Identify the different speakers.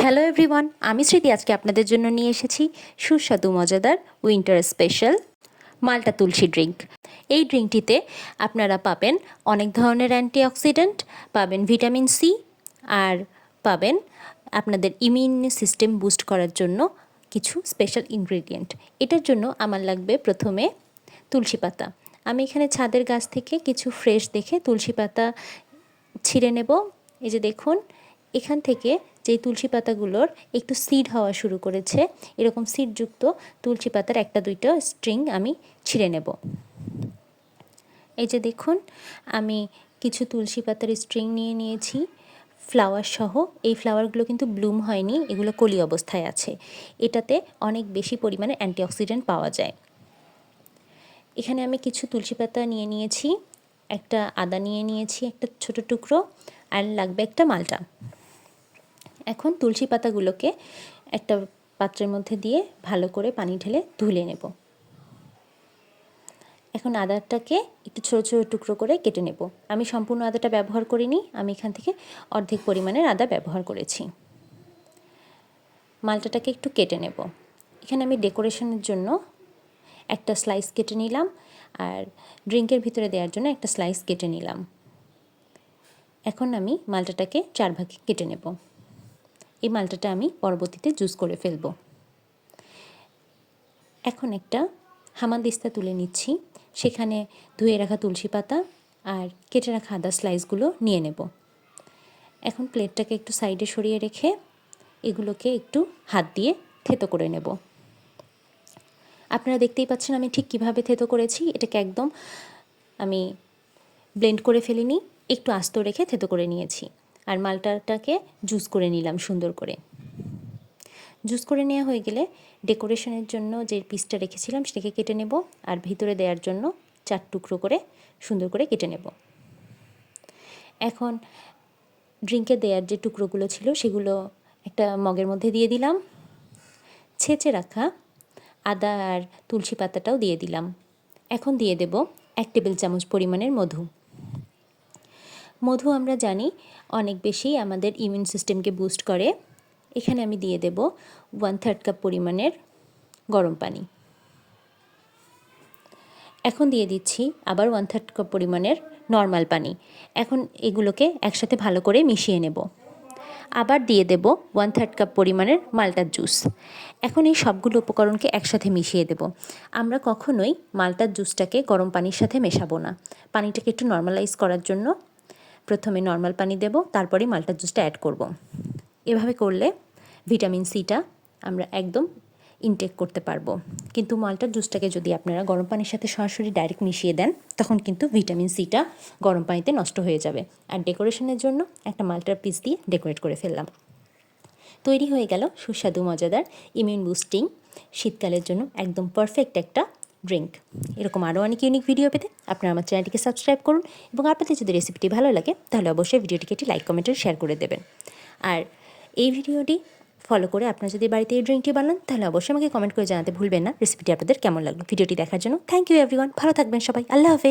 Speaker 1: Hello everyone, আমি স্মৃতি আজকে আপনাদের জন্য নিয়ে এসেছি সুস্বাদু মজাদার উইন্টার স্পেশাল মাল্টা তুলসী ড্রিঙ্ক। এই ড্রিঙ্কটিতে আপনারা পাবেন অনেক ধরনের অ্যান্টিঅক্সিডেন্ট, পাবেন ভিটামিন সি, আর পাবেন আপনাদের ইমিউন সিস্টেম বুস্ট করার জন্য কিছু স্পেশাল ইনগ্রেডিয়েন্ট। এটার জন্য আমার লাগবে প্রথমে তুলসী পাতা। আমি এখানে ছাদের গাছ থেকে কিছু ফ্রেশ দেখে তুলসী পাতা ছিঁড়ে নেব। এই যে দেখুন, এখান থেকে যেই তুলসী পাতাগুলোর একটু সিড হওয়া শুরু করেছে, এরকম সিডযুক্ত তুলসী পাতার একটা দুইটা স্ট্রিং আমি ছিঁড়ে নেব। এই যে দেখুন, আমি কিছু তুলসী পাতার স্ট্রিং নিয়ে নিয়েছি ফ্লাওয়ার সহ। এই ফ্লাওয়ারগুলো কিন্তু ব্লুম হয়নি, এগুলো কলি অবস্থায় আছে। এটাতে অনেক বেশি পরিমাণে অ্যান্টিঅক্সিডেন্ট পাওয়া যায়। এখানে আমি কিছু তুলসী পাতা নিয়ে নিয়েছি, একটা আদা নিয়ে নিয়েছি একটা ছোট টুকরো, আর লাগবে একটা মাল্টা। এখন তুলসী পাতাগুলোকে একটা পাত্রের মধ্যে দিয়ে ভালো করে পানি ঢেলে ধুলে নেব। এখন আদাটাকে একটু ছোটো ছোটো টুকরো করে কেটে নেব। আমি সম্পূর্ণ আদাটা ব্যবহার করিনি, আমি এখান থেকে অর্ধেক পরিমাণের আদা ব্যবহার করেছি। মাল্টাটাকে একটু কেটে নেব। এখানে আমি ডেকোরেশনের জন্য একটা স্লাইস কেটে নিলাম, আর ড্রিঙ্কের ভিতরে দেওয়ার জন্য একটা স্লাইস কেটে নিলাম। এখন আমি মাল্টাটাকে 4 ভাগে কেটে নেব। এই মাল্টাটা আমি পরবর্তীতে জুস করে ফেলব। এখন একটা হামানদিস্তা তুলে নিচ্ছি, সেখানে ধুয়ে রাখা তুলসী পাতা আর কেটে রাখা আদা স্লাইসগুলো নিয়ে নেব। এখন প্লেটটাকে একটু সাইডে সরিয়ে রেখে এগুলোকে একটু হাত দিয়ে থেতো করে নেব। আপনারা দেখতেই পাচ্ছেন আমি ঠিক কিভাবে থেতো করেছি। এটাকে একদম আমি ব্লেন্ড করে ফেলিনি, একটু আস্ত রেখে থেতো করে নিয়েছি। আর মাল্টাটাকে জুস করে নিলাম সুন্দর করে। জুস করে নেওয়া হয়ে গেলে ডেকোরেশনের জন্য যে পিসটা রেখেছিলাম সেটাকে কেটে নেব, আর ভিতরে দেওয়ার জন্য 4 টুকরো করে সুন্দর করে কেটে নেব। এখন ড্রিঙ্কে দেওয়ার যে টুকরোগুলো ছিল সেগুলো একটা মগের মধ্যে দিয়ে দিলাম। ছেঁচে রাখা আদা আর তুলসী পাতাটাও দিয়ে দিলাম। এখন দিয়ে দেব 1 টেবিল চামচ পরিমাণের মধু। মধু আমরা জানি অনেক বেশি আমাদের ইমিউন সিস্টেমকে বুস্ট করে। এখানে আমি দিয়ে দেব 1/3 কাপ পরিমাণের গরম পানি। এখন দিয়ে দিচ্ছি আবার 1/3 কাপ পরিমাণের নর্মাল পানি। এখন এগুলোকে একসাথে ভালো করে মিশিয়ে নেব। আবার দিয়ে দেব 1/3 কাপ পরিমাণের মাল্টার জুস। এখন এই সবগুলো উপকরণকে একসাথে মিশিয়ে দেব। আমরা কখনোই মাল্টার জুসটাকে গরম পানির সাথে মেশাবো না। পানিটাকে একটু নর্মালাইজ করার জন্য প্রথমে নর্মাল পানি দেব, তারপরে মাল্টার জুসটা অ্যাড করব। এভাবে করলে ভিটামিন সিটা আমরা একদম ইনটেক করতে পারবো। কিন্তু মাল্টার জুসটাকে যদি আপনারা গরম পানির সাথে সরাসরি ডাইরেক্ট মিশিয়ে দেন, তখন কিন্তু ভিটামিন সিটা গরম পানিতে নষ্ট হয়ে যাবে। আর ডেকোরেশনের জন্য একটা মাল্টার পিস দিয়ে ডেকোরেট করে ফেললাম। তৈরি হয়ে গেল সুস্বাদু মজাদার ইমিউন বুস্টিং শীতকালের জন্য একদম পারফেক্ট একটা ড্রিঙ্ক। এরকম আরও অনেক ইউনিক ভিডিও পেতে আপনারা আমার চ্যানেলটিকে সাবস্ক্রাইব করুন, এবং আপনাদের যদি রেসিপিটি ভালো লাগে তাহলে অবশ্যই ভিডিওটিকে একটি লাইক কমেন্ট শেয়ার করে দেবেন। আর এই ভিডিওটি ফলো করে আপনারা যদি বাড়িতে এই ড্রিঙ্কটি বানান তাহলে অবশ্যই আমাকে কমেন্ট করে জানাতে ভুলবেন না রেসিপিটি আপনাদের কেমন লাগলো। ভিডিওটি দেখার জন্য থ্যাংক ইউ এভরিওয়ান। ভালো থাকবেন সবাই। আল্লাহ হাফেজ।